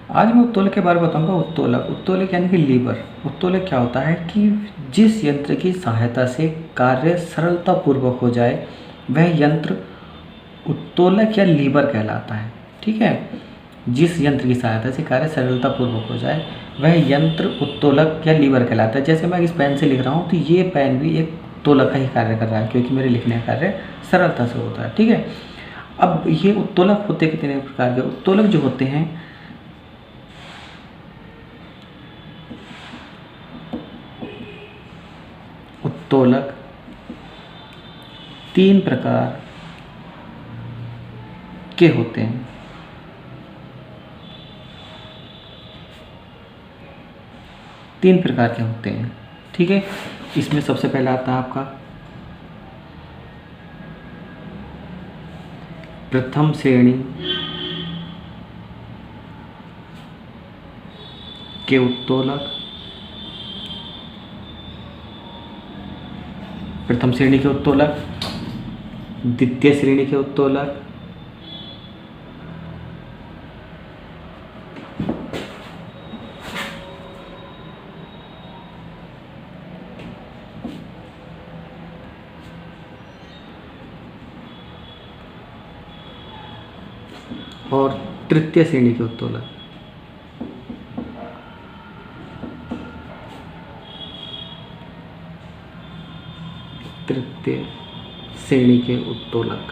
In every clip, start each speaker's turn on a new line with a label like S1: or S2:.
S1: आज मैं उत्तोलक के बारे में बताऊंगा। उत्तोलक उत्तोलक यानी कि लीवर। उत्तोलक क्या होता है कि जिस यंत्र की सहायता से कार्य सरलतापूर्वक हो जाए वह यंत्र उत्तोलक या लीवर कहलाता है। ठीक है, जिस यंत्र की सहायता से कार्य सरलतापूर्वक हो जाए वह यंत्र उत्तोलक या लीवर कहलाता है। जैसे मैं इस पेन से लिख रहा हूँ तो ये पेन भी एक उत्तोलक का ही कार्य कर रहा है, क्योंकि मेरे लिखने का कार्य सरलता से होता है। ठीक है, अब ये उत्तोलक होते कितने प्रकार के? उत्तोलक जो होते हैं उत्तोलक 3 प्रकार के होते हैं। तीन प्रकार के होते हैं। ठीक है, इसमें सबसे पहला आता है आपका प्रथम श्रेणी के उत्तोलक। प्रथम श्रेणी के उत्तोलक, द्वितीय श्रेणी के उत्तोलक, और तृतीय श्रेणी के उत्तोलक। तृतीय श्रेणी के उत्तोलक।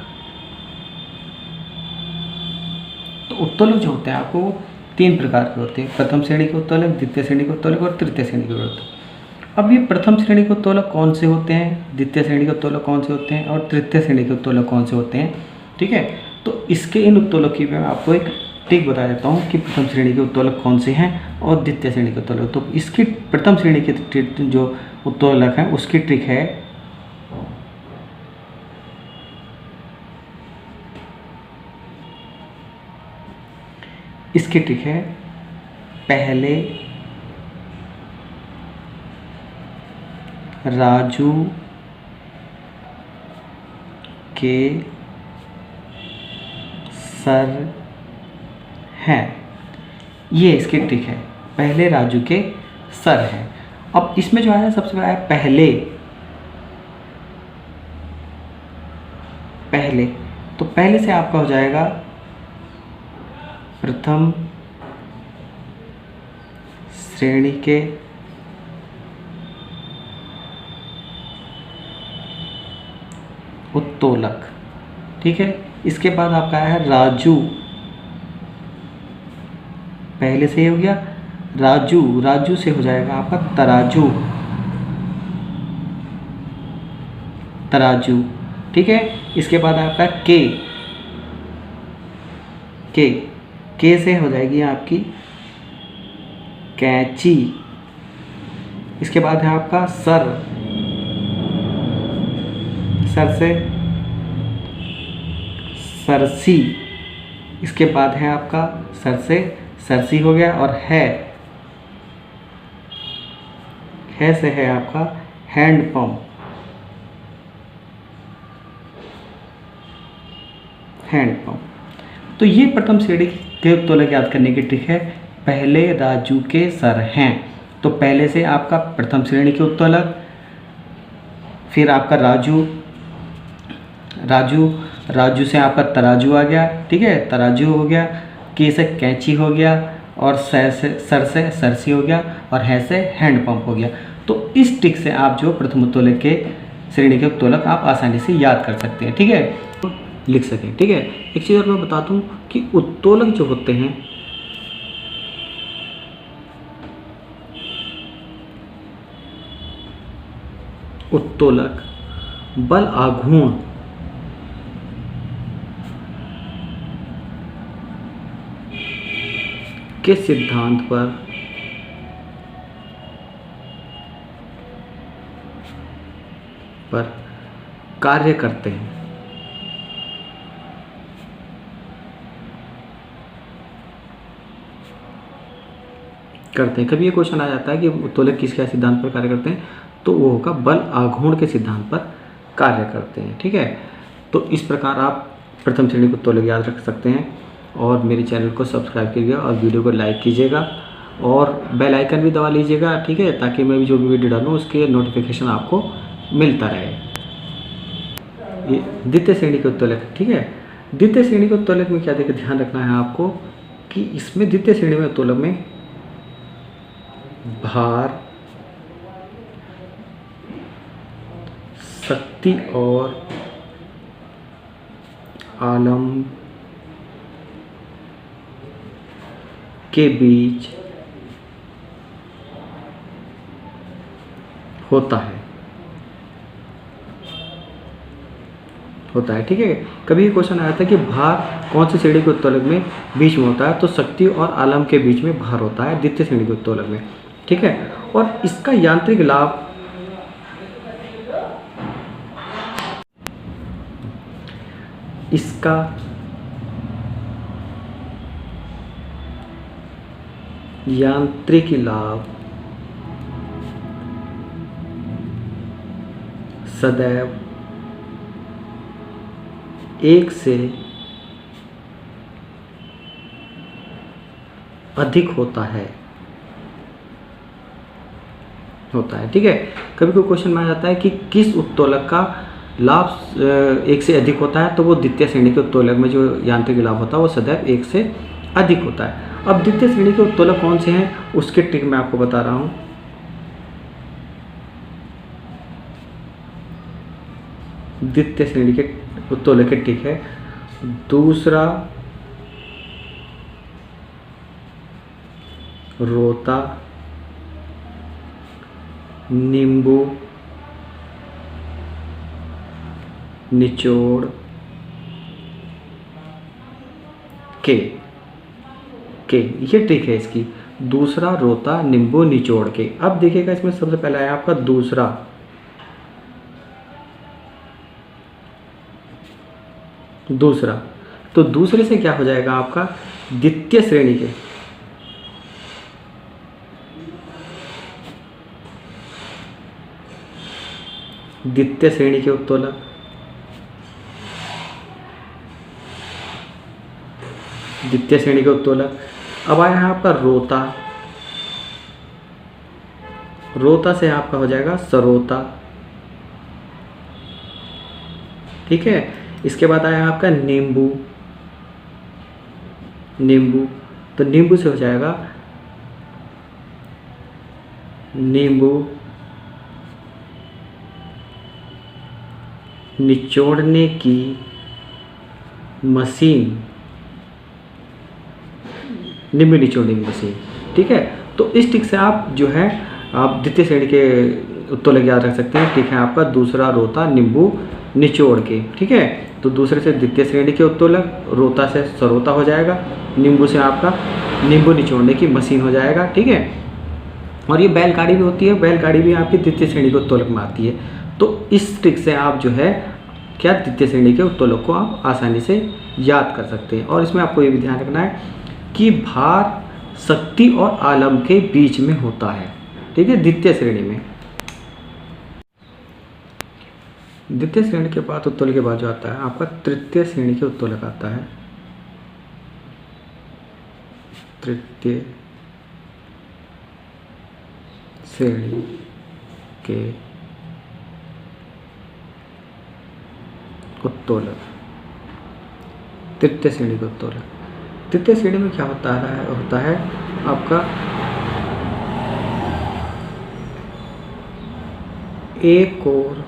S1: तो उत्तोलक जो होते हैं आपको 3 प्रकार के होते हैं। प्रथम श्रेणी के उत्तोलक, द्वितीय श्रेणी के उत्तोलक और तृतीय श्रेणी के उत्तोलक। अब ये प्रथम श्रेणी के उत्तोलक कौन से होते हैं, द्वितीय श्रेणी के उत्तोलक कौन से होते हैं और तृतीय श्रेणी के उत्तोलक कौन से होते हैं? ठीक है, तो इसके इन उत्तोलक की मैं आपको एक ट्रिक बता देता हूँ कि प्रथम श्रेणी के उत्तोलक कौन से हैं और द्वितीय श्रेणी के उत्तोलक। तो इसकी प्रथम श्रेणी के जो उत्तोलक हैं उसकी ट्रिक है पहले राजू के सर हैं। ये इसकी ट्रिक है, पहले राजू के सर हैं। अब इसमें जो है सबसे पहले पहले पहले तो पहले से आपका हो जाएगा प्रथम श्रेणी के उत्तोलक। ठीक है, इसके बाद आपका है राजू। पहले से हो गया राजू, राजू से हो जाएगा आपका तराजू। तराजू। ठीक है, इसके बाद आपका के से हो जाएगी आपकी कैंची। इसके बाद है आपका सर से सरसी। इसके बाद है आपका सर से सरसी हो गया, और है से है आपका हैंडपंप। तो ये प्रथम श्रेणी के उत्तोलक याद करने की ट्रिक है, पहले राजू के सर हैं। तो पहले से आपका प्रथम श्रेणी के उत्तोलक, फिर आपका राजू से आपका तराजू आ गया। ठीक है, तराजू हो गया, के से कैंची हो गया, और सर से सरसी हो गया, और है से हैंडपंप हो गया। तो इस ट्रिक से आप जो प्रथम उत्तोलक के श्रेणी के उत्तोलक आप आसानी से याद कर सकते हैं। ठीक है, तो लिख सकें। ठीक है, एक चीज़ और मैं बता दूं कि उत्तोलक जो होते हैं उत्तोलक बल आघूर्ण के सिद्धांत पर कार्य करते हैं। कभी ये क्वेश्चन आ जाता है कि उत्तोलक किस क्या सिद्धांत पर कार्य करते हैं, तो वो होगा बल आघूर्ण के सिद्धांत पर कार्य करते हैं। ठीक है, तो इस प्रकार आप प्रथम श्रेणी के उत्तोलक याद रख सकते हैं। और मेरे चैनल को सब्सक्राइब कीजिएगा और वीडियो को लाइक कीजिएगा और बेल आइकन भी दबा लीजिएगा, ठीक है, ताकि मैं भी जो भी वीडियो डालूँ उसके नोटिफिकेशन आपको मिलता रहे। ये द्वितीय श्रेणी के उत्तोलक, ठीक है। द्वितीय श्रेणी के उत्तोलक में क्या देखिए ध्यान रखना है आपको कि इसमें द्वितीय श्रेणी में उत्तोलक में भार, शक्ति और आलम्ब के बीच होता है, ठीक है। कभी क्वेश्चन आया था कि भार कौन सी श्रेणी के उत्तोलक में बीच में होता है, तो शक्ति और आलम्ब के बीच में भार होता है द्वितीय श्रेणी के उत्तोलक में, ठीक है। और इसका यांत्रिक लाभ सदैव 1 से अधिक होता है, ठीक है। कभी कोई क्वेश्चन में आ जाता है कि किस उत्तोलक का लाभ 1 से अधिक होता है, तो वो द्वितीय श्रेणी के उत्तोलक में जो यांत्रिक लाभ होता है वो सदैव 1 से अधिक होता है। अब द्वितीय श्रेणी के उत्तोलक कौन से हैं उसके ट्रिक मैं आपको बता रहा हूँ। द्वितीय श्रेणी के उत्तोलक के ट्रिक है, दूसरा रोता नींबू निचोड़ के ये ट्रिक है इसकी, दूसरा रोता नींबू निचोड़ के। अब देखिएगा इसमें सबसे पहला है आपका दूसरा, तो दूसरे से क्या हो जाएगा आपका द्वितीय श्रेणी के उत्तोलक, द्वितीय श्रेणी के उत्तोलक। अब आया है आपका रोता से आपका हो जाएगा सरोता, ठीक है। इसके बाद आया आपका नींबू, तो नींबू से हो जाएगा नींबू निचोड़ने की मशीन, नींबू निचोड़ने की मशीन, ठीक है। तो इस ट्रिक से आप जो है आप द्वितीय श्रेणी के उत्तोलक याद रख सकते हैं, ठीक है। आपका दूसरा रोता नींबू निचोड़ के, ठीक है। तो दूसरे से द्वितीय श्रेणी के उत्तोलक, रोता से सरोता हो जाएगा, नींबू से आपका नींबू निचोड़ने की मशीन हो जाएगा, ठीक है। और ये बैलगाड़ी भी होती है, बैलगाड़ी भी आपकी द्वितीय श्रेणी के उत्तोलक में आती है। तो इस ट्रिक से आप जो है क्या द्वितीय श्रेणी के उत्तोलक को आप आसानी से याद कर सकते हैं। और इसमें आपको ये भी ध्यान रखना है कि भार शक्ति और आलम्ब के बीच में होता है, ठीक है, द्वितीय श्रेणी में। द्वितीय श्रेणी के बाद उत्तोलक के बाद जो आता है आपका तृतीय श्रेणी के उत्तोलक आता है। तृतीय श्रेणी के उत्तोलक, तृतीय श्रेणी के उत्तोलक। तृतीय श्रेणी में क्या होता है आपका एक और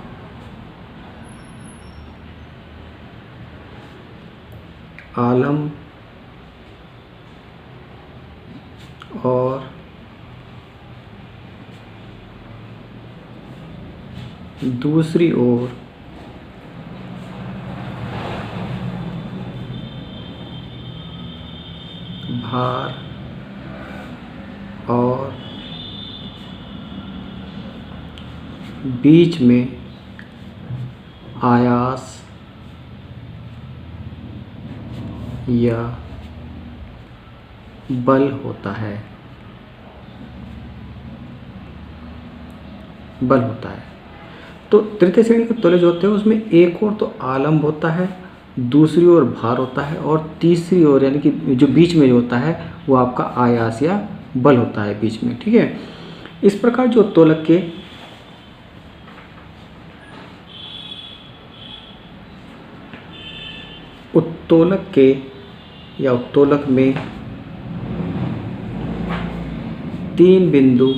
S1: आलम्ब और दूसरी ओर भार और बीच में आयास या बल होता है, तो तृतीय श्रेणी के उत्तोलक जो होते हैं उसमें एक और तो आलम्ब होता है दूसरी ओर भार होता है और तीसरी ओर यानी कि जो बीच में होता है वो आपका आयास या बल होता है बीच में, ठीक है। इस प्रकार जो उत्तोलक के या उत्तोलक में 3 बिंदु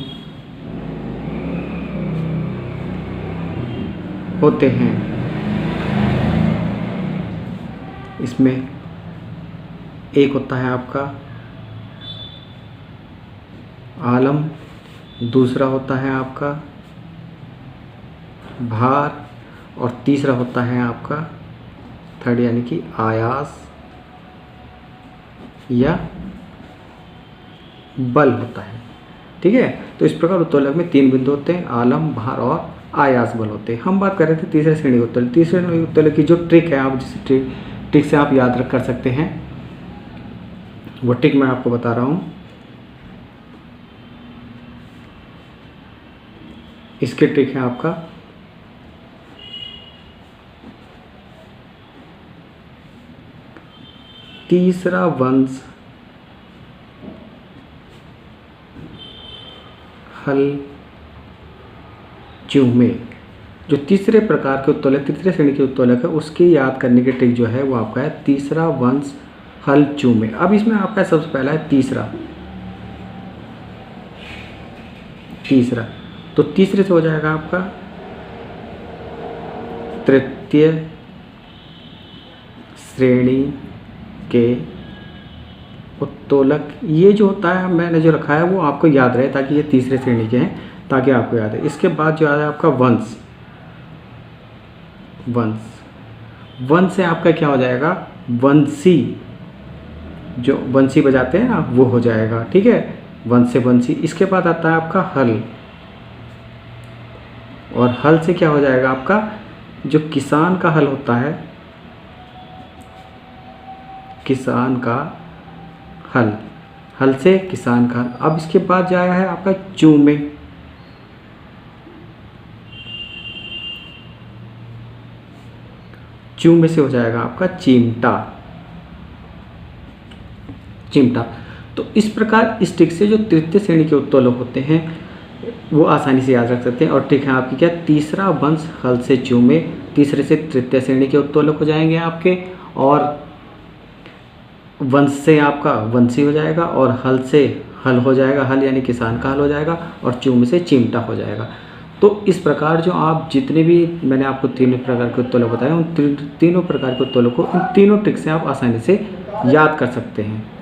S1: होते हैं। इसमें एक होता है आपका आलम, दूसरा होता है आपका भार और तीसरा होता है आपका थर्ड यानी कि आयास या बल होता है, ठीक है। तो इस प्रकार उत्तोलक में 3 बिंदु होते हैं, आलम, भार और आयास बल होते हैं। हम बात कर रहे थे तीसरे श्रेणी उत्तोलक। तीसरे श्रेणी उत्तोलक की जो ट्रिक है, आप जिस ट्रिक से आप याद रख कर सकते हैं वो ट्रिक मैं आपको बता रहा हूँ। इसके ट्रिक है आपका तीसरा वंश हल चूमे। जो तीसरे प्रकार के उत्तोलक, तीसरे श्रेणी के उत्तोलक है, उसकी याद करने की ट्रिक जो है वो आपका है तीसरा वंश हल चूमे। अब इसमें आपका सबसे पहला है तीसरा, तो तीसरे से हो जाएगा आपका तृतीय श्रेणी के उत्तोलक। ये जो होता है मैंने जो रखा है वो आपको याद रहे ताकि ये तीसरे श्रेणी के हैं, ताकि आपको याद है। इसके बाद जो है आपका वंश से आपका क्या हो जाएगा, वंशी, जो बंसी बजाते हैं ना वो हो जाएगा, ठीक है, वंश से वंशी। इसके बाद आता है आपका हल, और हल से क्या हो जाएगा आपका जो किसान का हल होता है, किसान का हल से किसान का हल। अब इसके बाद जो आया है आपका चूमे, चूमे से हो जाएगा आपका चिमटा। तो इस प्रकार इस ट्रिक से जो तृतीय श्रेणी के उत्तोलक होते हैं वो आसानी से याद रख सकते हैं। और ट्रिक है आपकी क्या, तीसरा वंश हल से चूमे, तीसरे से तृतीय श्रेणी के उत्तोलक हो जाएंगे आपके, और वंश से आपका वंशी हो जाएगा, और हल से हल हो जाएगा, हल यानी किसान का हल हो जाएगा, और चूमे से चिमटा हो जाएगा। तो इस प्रकार जो आप जितने भी मैंने आपको 3 प्रकार के उत्तोलक बताए, उन तीनों प्रकार के उत्तोलक को इन तीनों ट्रिक से आप आसानी से याद कर सकते हैं।